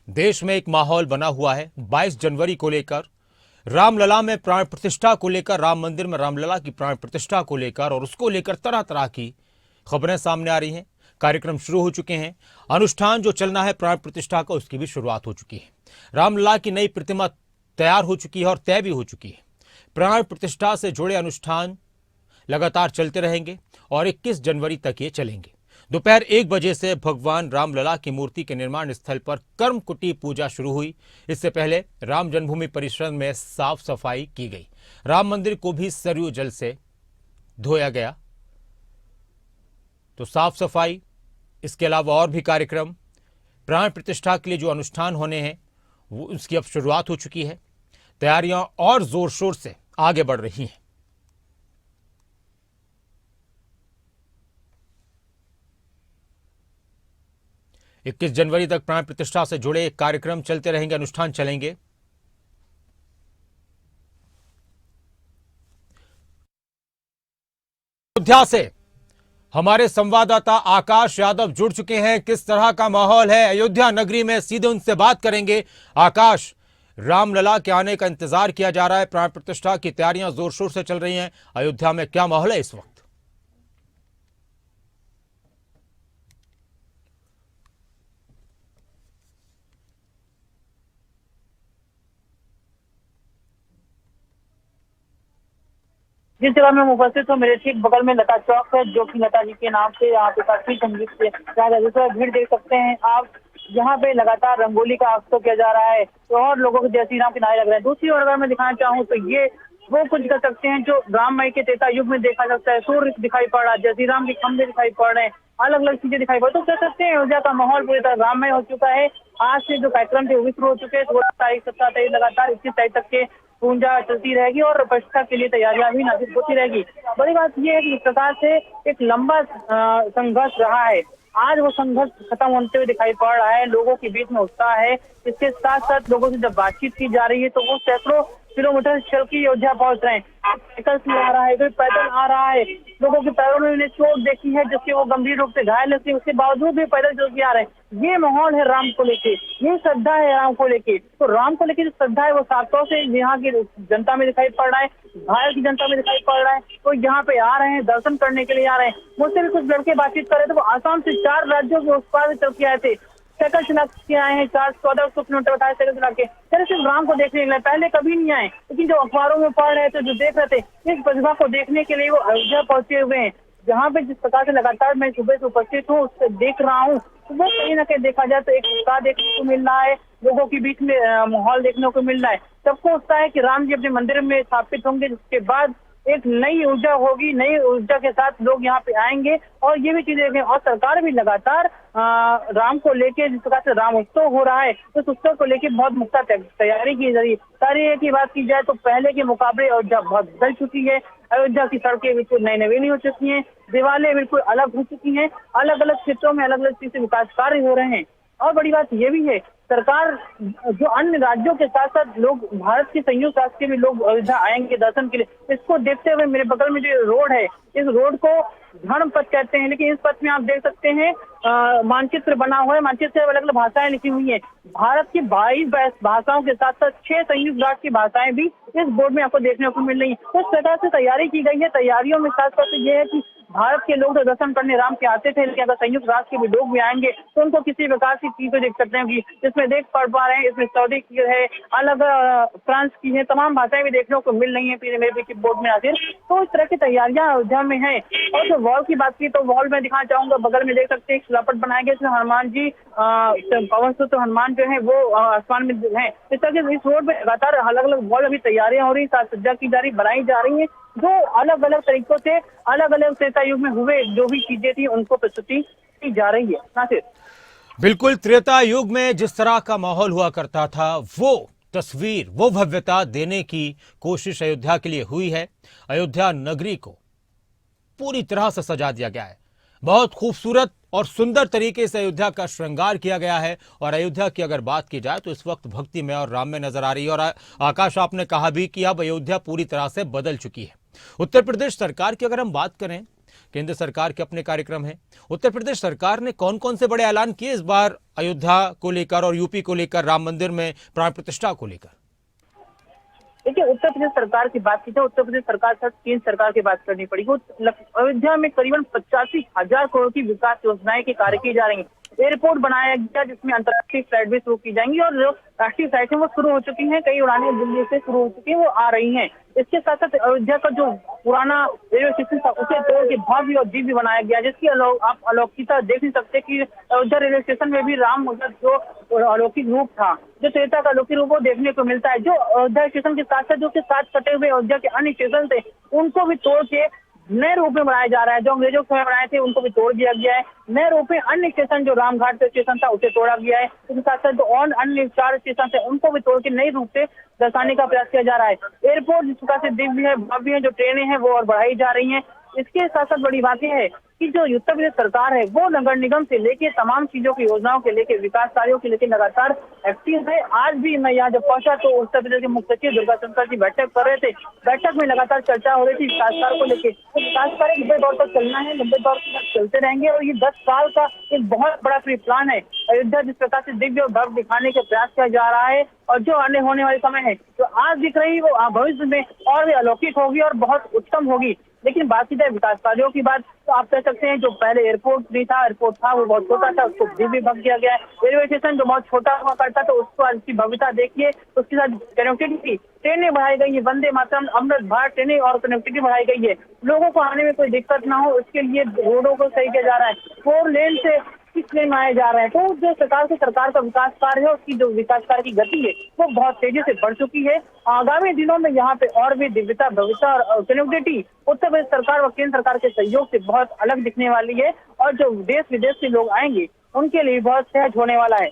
देश में एक माहौल बना हुआ है 22 जनवरी को लेकर, रामलला में प्राण प्रतिष्ठा को लेकर, राम मंदिर में रामलला की प्राण प्रतिष्ठा को लेकर और उसको लेकर तरह तरह की खबरें सामने आ रही हैं। कार्यक्रम शुरू हो चुके हैं। अनुष्ठान जो चलना है प्राण प्रतिष्ठा का, उसकी भी शुरुआत हो चुकी है। रामलला की नई प्रतिमा तैयार हो चुकी है और तय भी हो चुकी है। प्राण प्रतिष्ठा से जुड़े अनुष्ठान लगातार चलते रहेंगे और 21 जनवरी तक ये चलेंगे। दोपहर 1 बजे से भगवान रामलला की मूर्ति के निर्माण स्थल पर कर्मकुटी पूजा शुरू हुई। इससे पहले राम जन्मभूमि परिसर में साफ सफाई की गई। राम मंदिर को भी सरयू जल से धोया गया। तो साफ सफाई, इसके अलावा और भी कार्यक्रम, प्राण प्रतिष्ठा के लिए जो अनुष्ठान होने हैं वो उसकी अब शुरुआत हो चुकी है। तैयारियां और जोर शोर से आगे बढ़ रही हैं। इक्कीस जनवरी तक प्राण प्रतिष्ठा से जुड़े कार्यक्रम चलते रहेंगे, अनुष्ठान चलेंगे। अयोध्या से हमारे संवाददाता आकाश यादव जुड़ चुके हैं। किस तरह का माहौल है अयोध्या नगरी में, सीधे उनसे बात करेंगे। आकाश, रामलला के आने का इंतजार किया जा रहा है, प्राण प्रतिष्ठा की तैयारियां जोर शोर से चल रही हैं। अयोध्या में क्या माहौल है इस वक्त? जिस जगह में उपस्थित हूँ, मेरे ठीक बगल में लता चौक है, जो कि लता जी के नाम से यहाँ पे काफी संगीत से भीड़ देख सकते हैं आप। यहाँ पे लगातार रंगोली का उत्सव किया जा रहा है तो और लोगों के जय श्री राम के नारे लग रहे हैं। दूसरी ओर अगर मैं दिखाना चाहूँ तो ये वो कुछ कर सकते हैं जो राममय के त्रेता युग में देखा सकता है। सूर्य दिखाई पड़ रहा है, जय श्री राम के खंभे दिखाई पड़ रहे हैं, अलग अलग चीजें दिखाई पड़ रही, तो कह सकते हैं अयोध्या का माहौल पूरी तरह राममय हो चुका है। आज से जो कार्यक्रम थे वो भी शुरू हो चुके हैं। 16 तारीख 17 तारीख लगातार 21 तारीख तक के पूजा चलती रहेगी और प्रतिष्ठा के लिए तैयारियां भी नाजुक होती रहेगी। बड़ी बात यह है कि इस प्रकार से एक लंबा संघर्ष रहा है, आज वो संघर्ष खत्म होते हुए दिखाई पड़ रहा है। लोगों के बीच में उत्साह है। इसके साथ साथ लोगों से जब बातचीत की जा रही है तो वो सैकड़ों किलोमीटर चल के अयोध्या पहुंच रहे हैं। साइकिल से आ रहा है, कोई पैदल आ रहा है। लोगों के पैरों में उन्हें चोट देखी है जिससे वो गंभीर रूप से घायल है, उसके बावजूद भी पैदल चल के आ रहे हैं। ये माहौल है राम को लेके, ये श्रद्धा है राम को लेके। तो राम को लेके जो श्रद्धा है वो साफ तौर से यहाँ की जनता में दिखाई पड़ रहा है, भारत की जनता में दिखाई पड़ रहा है। तो यहाँ पे आ रहे हैं, दर्शन करने के लिए आ रहे हैं। मुझसे भी कुछ लड़के बातचीत कर रहे थे, वो आसाम से 4 राज्यों के उस पार चल के आए थे, साइकिल चला के आए हैं। 1400 किलोमीटर बताए साइकिल चला के, सिर्फ राम को देखने के लिए। पहले कभी नहीं आए, लेकिन जो अखबारों में पढ़ रहे थे, जो देख रहे थे, इस प्रतिभा को देखने के लिए वो अयोध्या पहुंचे हुए हैं। जहाँ पे जिस प्रकार से लगातार मैं सुबह से उपस्थित हूँ, उससे देख रहा हूँ, तो वो कहीं ना कहीं देखा जाए तो एक उत्साह देखने को मिल रहा है। लोगों के बीच में माहौल देखने को मिल रहा है। सबको उत्साह है कि राम जी अपने मंदिर में स्थापित होंगे, जिसके बाद एक नई ऊर्जा होगी, नई ऊर्जा के साथ लोग यहाँ पे आएंगे और ये भी चीजें देखें। और सरकार भी लगातार राम को लेके, जिस प्रकार से राम उत्सव हो रहा है, उस उत्सव को लेके बहुत मुख्ता तैयारी की जा रही है। तैयारी की बात की जाए तो पहले के मुकाबले अयोध्या बहुत बदल चुकी है। अयोध्या की सड़कें बिल्कुल नई नवीनी हो चुकी हैं, दीवारें बिल्कुल अलग हो चुकी हैं, अलग अलग क्षेत्रों में अलग अलग चीज से विकास कार्य हो रहे हैं। और बड़ी बात यह भी है, सरकार जो अन्य राज्यों के साथ साथ लोग, भारत के संयुक्त राष्ट्र के भी लोग अयोध्या आएंगे दर्शन के लिए। इसको देखते हुए मेरे बगल में जो रोड है, इस रोड को धर्म पथ कहते हैं, लेकिन इस पथ में आप देख सकते हैं मानचित्र बना हुआ है। मानचित्र में अलग अलग भाषाएं लिखी हुई है। भारत की 22 भाषाओं के साथ साथ 6 संयुक्त राष्ट्र की भाषाएं भी इस बोर्ड में आपको देखने को मिल रही है। तो इस प्रकार से तैयारी की गई है। तैयारियों में साथ साथ ये है कि भारत के लोग तो दर्शन करने राम के आते थे, लेकिन अगर संयुक्त राष्ट्र के भी लोग भी आएंगे तो उनको किसी प्रकार की चीज देख सकते हैं कि इसमें देख पा रहे हैं। इसमें सऊदी की है, अलग फ्रांस की है, तमाम भाषाएं भी देखने को मिल रही है मेरे पीछे बोर्ड में आखिर। तो इस तरह की तैयारियां अयोध्या में है। और जो वॉल की बात की तो वॉल में दिखाना चाहूंगा, बगल में देख सकते हैं शिलापट बनाया गया, इसमें हनुमान जी, पवन सुत हनुमान जो है वो आसमान में है। इस तरह के इस रोड में लगातार अलग अलग वॉल अभी तैयारियां हो रही, साज सज्जा की जा रही, बनाई जा रही है, जो अलग अलग तरीकों से अलग अलग त्रेता युग में हुए जो भी चीजें थी उनको प्रस्तुति की जा रही है। नासिर, बिल्कुल, त्रेता युग में जिस तरह का माहौल हुआ करता था वो तस्वीर, वो भव्यता देने की कोशिश अयोध्या के लिए हुई है। अयोध्या नगरी को पूरी तरह से सजा दिया गया है। बहुत खूबसूरत और सुंदर तरीके से अयोध्या का श्रृंगार किया गया है। और अयोध्या की अगर बात की जाए तो इस वक्त भक्ति में और राम में नजर आ रही है। और आकाश, आपने कहा भी कि अब अयोध्या पूरी तरह से बदल चुकी है। उत्तर प्रदेश सरकार की अगर हम बात करें केंद्र सरकार के अपने कार्यक्रम हैं। उत्तर प्रदेश सरकार ने कौन कौन से बड़े ऐलान किए इस बार अयोध्या को लेकर और यूपी को लेकर, राम मंदिर में प्राण प्रतिष्ठा को लेकर? देखिए, उत्तर प्रदेश सरकार की बात की जाए, उत्तर प्रदेश सरकार के साथ केंद्र सरकार की बात करनी पड़ेगी। अयोध्या में करीबन 85,000 करोड़ की विकास योजनाएं के कार्य की जा रही हैं। एयरपोर्ट बनाया गया जिसमें अंतर्राष्ट्रीय फ्लाइट भी शुरू की जाएंगी और जो राष्ट्रीय फ्लाइट है वो शुरू हो चुकी हैं। कई उड़ानें दिल्ली से शुरू हो चुकी हैं, वो आ रही हैं। इसके साथ साथ अयोध्या का जो पुराना रेलवे स्टेशन था उसे तोड़ के भव्य और दिव्य बनाया गया, जिसकी आप अलौकिकता देख नहीं सकते कि अयोध्या रेलवे स्टेशन में भी राम का जो अलौकिक रूप था, जो त्रेता का अलौकिक रूप वो देखने को मिलता है। जो अयोध्या स्टेशन के साथ साथ जो के साथ कटे हुए अयोध्या के अन्य स्टेशन थे उनको भी तोड़ के नए रूप में बनाया जा रहा है। जो अंग्रेजों के समय बनाए थे उनको भी तोड़ दिया गया है। नए रूप में अन्य स्टेशन जो रामघाट स्टेशन था उसे तोड़ा गया है। इसके साथ साथ जो और अन्य 4 स्टेशन थे उनको भी तोड़ के नए रूप से दर्शाने का प्रयास किया जा रहा है। एयरपोर्ट जिस प्रकार से दिव्य है, भव्य है, जो ट्रेनें हैं वो और बढ़ाई जा रही हैं। इसके साथ साथ बड़ी बात यह है कि जो उत्तर प्रदेश सरकार है वो नगर निगम से लेके तमाम चीजों की योजनाओं के लेके विकास कार्यों के लेके लगातार एक्टिव है। आज भी मैं यहाँ जब पहुंचा तो उत्तर प्रदेश के मुख्य सचिव दुर्गा शंकर जी बैठक कर रहे थे। बैठक में लगातार चर्चा हो रही थी विकास कार्य को लेकर। तो विकास कार्य लंबे दौर तक चलना है, लंबे दौर तक चलते रहेंगे और ये 10 साल का एक बहुत बड़ा प्री प्लान है। अयोध्या जिस प्रकार से दिव्य और भव्य दिखाने का प्रयास किया जा रहा है और जो आने होने वाले समय है जो आज दिख रही है वो भविष्य में और भी अलौकिक होगी और बहुत उत्तम होगी। लेकिन बात की जाए विकास कार्यों की बात तो आप कह सकते हैं जो पहले एयरपोर्ट नहीं था, एयरपोर्ट था वो बहुत छोटा था, उसको दिव्य भव्य किया गया है। रेलवे स्टेशन जो बहुत छोटा हुआ करता था उसको आज की भव्यता देखिए। उसके साथ कनेक्टिविटी, ट्रेनें बढ़ाई गई है, वंदे मातरम, अमृत भारत ट्रेनें और कनेक्टिविटी बढ़ाई गई है। लोगों को आने में कोई दिक्कत ना हो इसके लिए रोडों को सही किया जा रहा है। 4 लेन से 6 लेन आए जा रहे हैं। तो जो सरकार का विकास कार्य है उसकी जो विकास कार्य की गति है वो बहुत तेजी से बढ़ चुकी है। आगामी दिनों में यहाँ पे और भी दिव्यता, भव्यता और कनेक्टिविटी उत्तर प्रदेश सरकार व केंद्र सरकार के सहयोग से बहुत अलग दिखने वाली है और जो देश विदेश से लोग आएंगे उनके लिए बहुत सहज होने वाला है।